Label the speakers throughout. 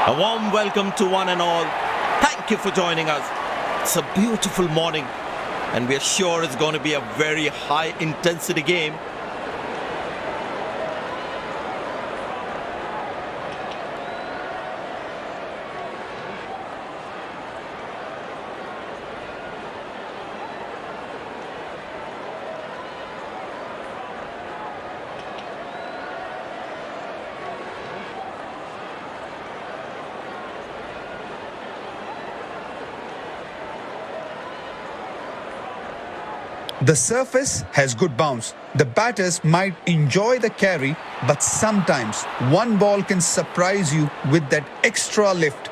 Speaker 1: A warm welcome to one and all. Thank you for joining us. It's a beautiful morning and we're sure it's going to be a very high intensity game.
Speaker 2: The surface has good bounce. The batters might enjoy the carry, but sometimes one ball can surprise you with that extra lift.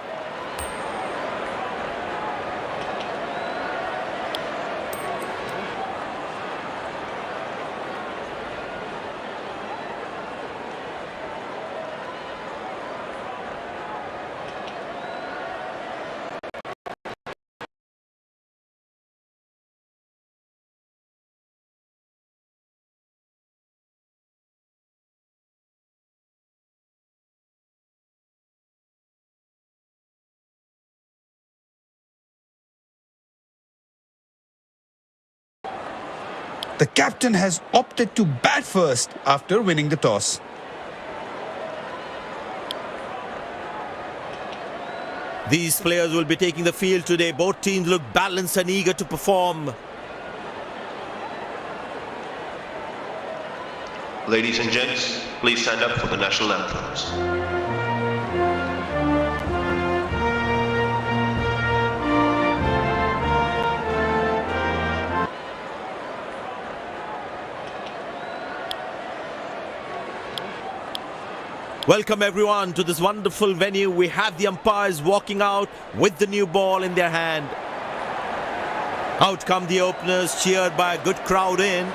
Speaker 2: The captain has opted to bat first after winning the toss.
Speaker 1: These players will be taking the field today. Both teams look balanced and eager to perform.
Speaker 3: Ladies and gents, please stand up for the national anthems.
Speaker 1: Welcome everyone to this wonderful venue. We have the umpires walking out with the new ball in their hand. Out come the openers, cheered by a good crowd in.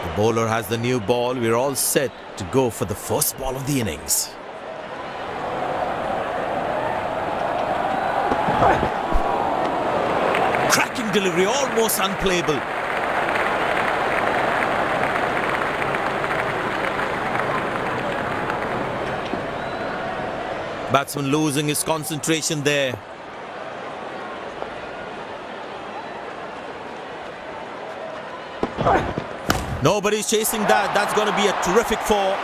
Speaker 1: The bowler has the new ball. We're all set to go for the first ball of the innings. Cracking delivery, almost unplayable. Batsman losing his concentration there. Nobody's chasing that. That's going to be a terrific four.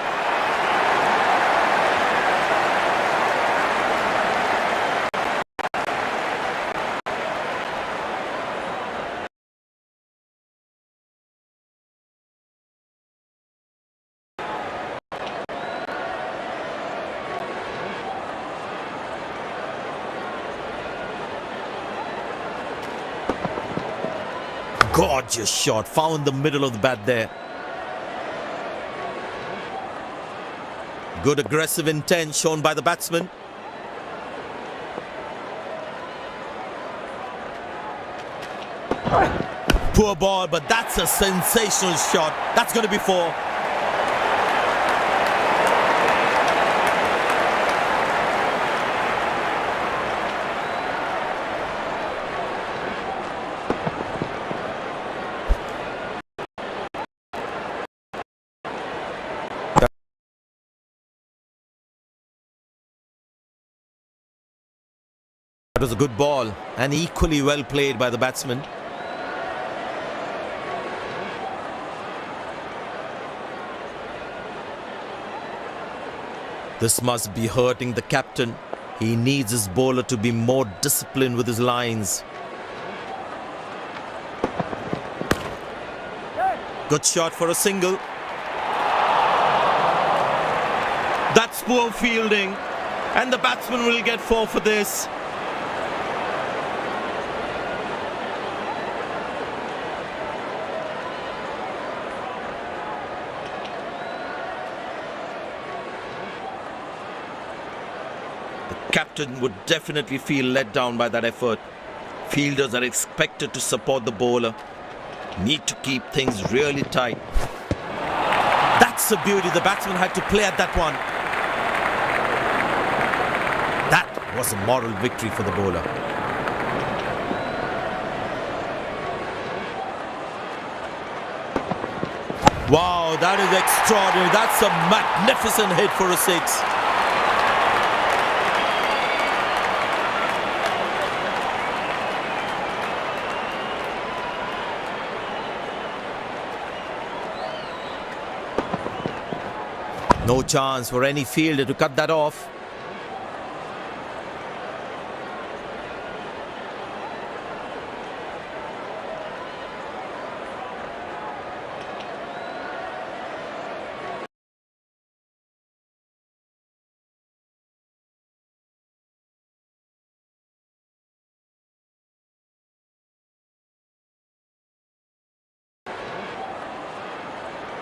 Speaker 1: Gorgeous shot, found the middle of the bat there. Good aggressive intent shown by the batsman. Poor ball, but that's a sensational shot. That's going to be four. That was a good ball and equally well played by the batsman. This must be hurting the captain. He needs his bowler to be more disciplined with his lines. Good shot for a single. That's poor fielding, and the batsman will get four for this. Captain would definitely feel let down by that effort. Fielders are expected to support the bowler. Need to keep things really tight. That's a beauty. The batsman had to play at that one. That was a moral victory for the bowler. Wow, that is extraordinary. That's a magnificent hit for a six. No chance for any fielder to cut that off.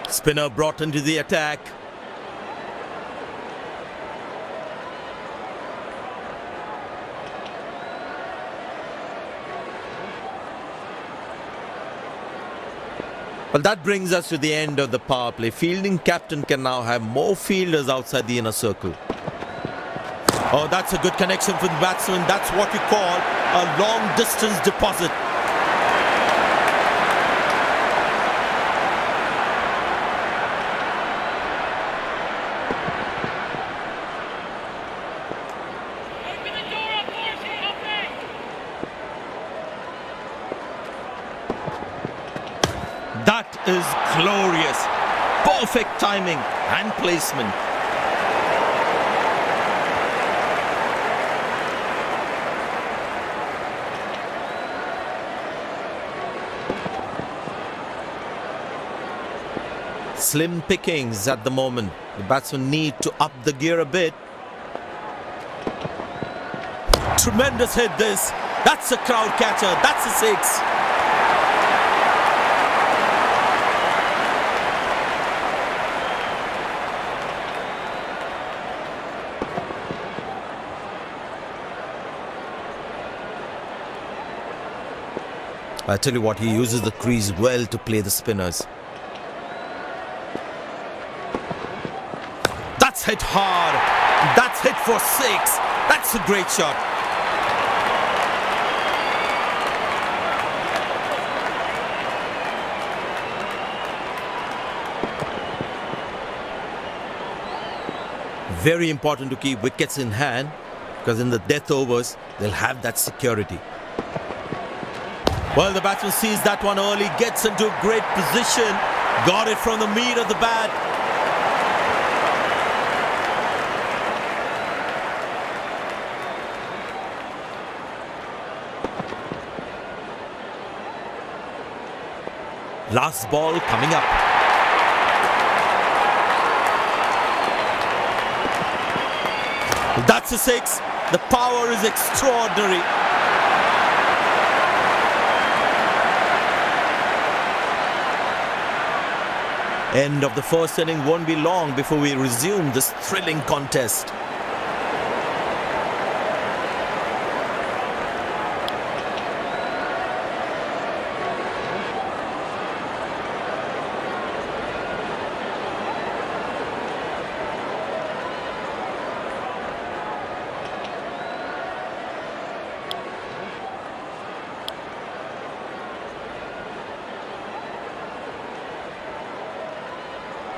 Speaker 1: Spinner brought into the attack. Well, that brings us to the end of the power play. Fielding captain can now have more fielders outside the inner circle. Oh, that's a good connection for the batsman. That's what you call a long distance deposit. That is glorious. Perfect timing and placement. Slim pickings at the moment. The batsmen need to up the gear a bit. Tremendous hit this. That's a crowd catcher. That's a six. I tell you what, he uses the crease well to play the spinners. That's hit hard. That's hit for six. That's a great shot. Very important to keep wickets in hand, because in the death overs, they'll have that security. Well, the batsman sees that one early, gets into a great position, got it from the meat of the bat. Last ball coming up. That's a six. The power is extraordinary. End of the first inning won't be long before we resume this thrilling contest.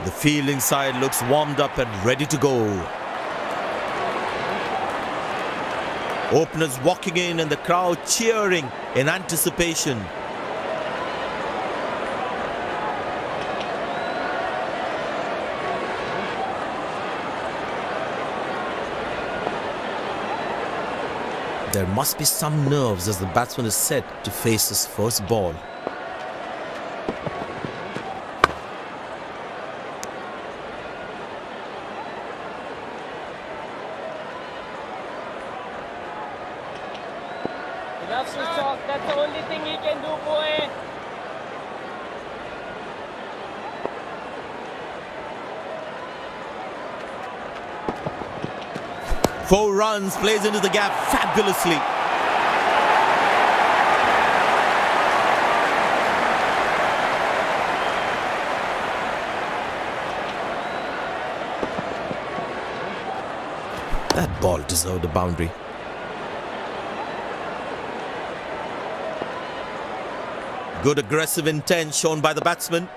Speaker 1: The fielding side looks warmed up and ready to go. Openers walking in and the crowd cheering in anticipation. There must be some nerves as the batsman is set to face his first ball.
Speaker 4: Enough to talk. That's the only thing he can do, boy.
Speaker 1: Four runs, plays into the gap fabulously. That ball deserved a boundary. Good aggressive intent shown by the batsman.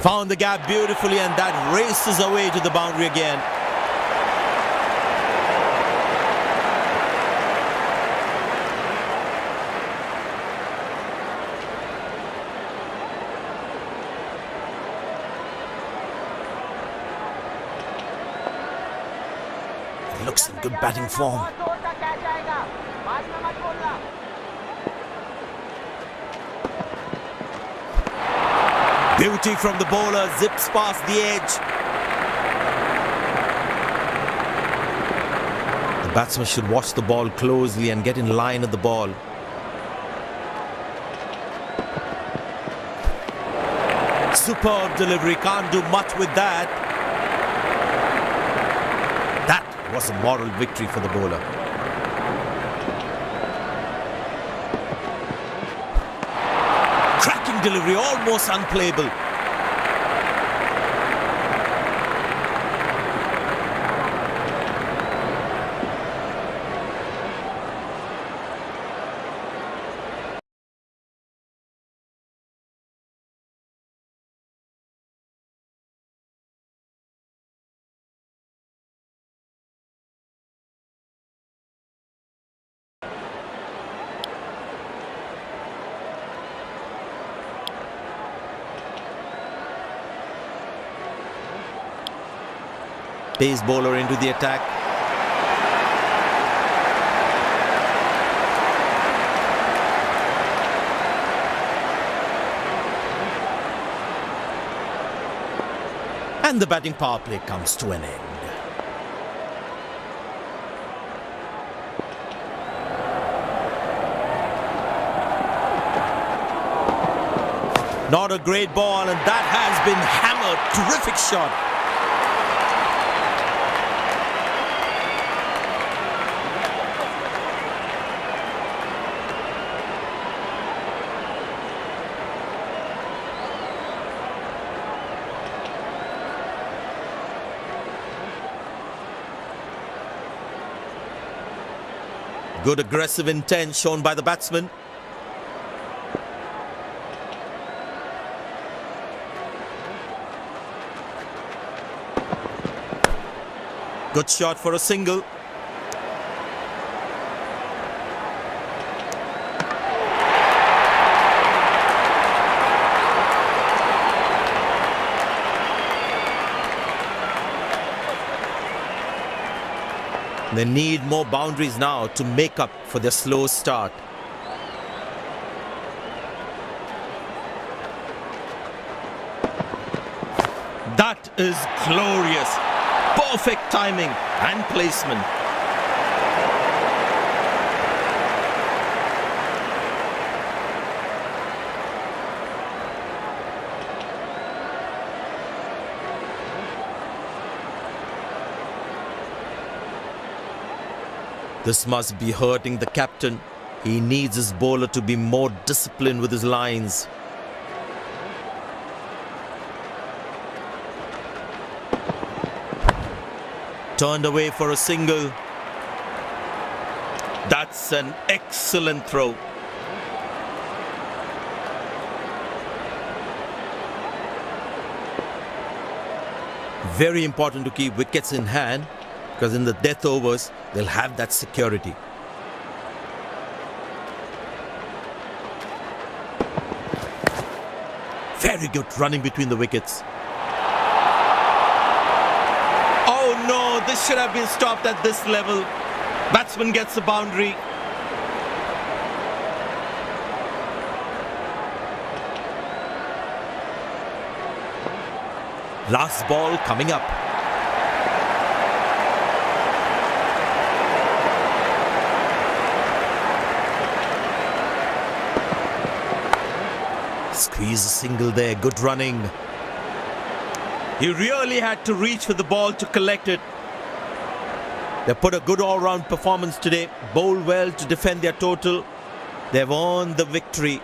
Speaker 1: Found the gap beautifully, and that races away to the boundary again. Looks in good batting form. Beauty from the bowler, zips past the edge. The batsman should watch the ball closely and get in line at the ball. Superb delivery, can't do much with that. That was a moral victory for the bowler. Cracking delivery, almost unplayable. Pace bowler into the attack. And the batting power play comes to an end. Not a great ball, and that has been hammered. Terrific shot. Good aggressive intent shown by the batsman. Good shot for a single. They need more boundaries now to make up for their slow start. That is glorious. Perfect timing and placement. This must be hurting the captain. He needs his bowler to be more disciplined with his lines. Turned away for a single. That's an excellent throw. Very important to keep wickets in hand, because in the death overs, they'll have that security. Very good running between the wickets. Oh no, this should have been stopped at this level. Batsman gets the boundary. Last ball coming up. Squeeze a single there, good running. He really had to reach for the ball to collect it. They put a good all-round performance today, bowled well to defend their total. They've earned the victory.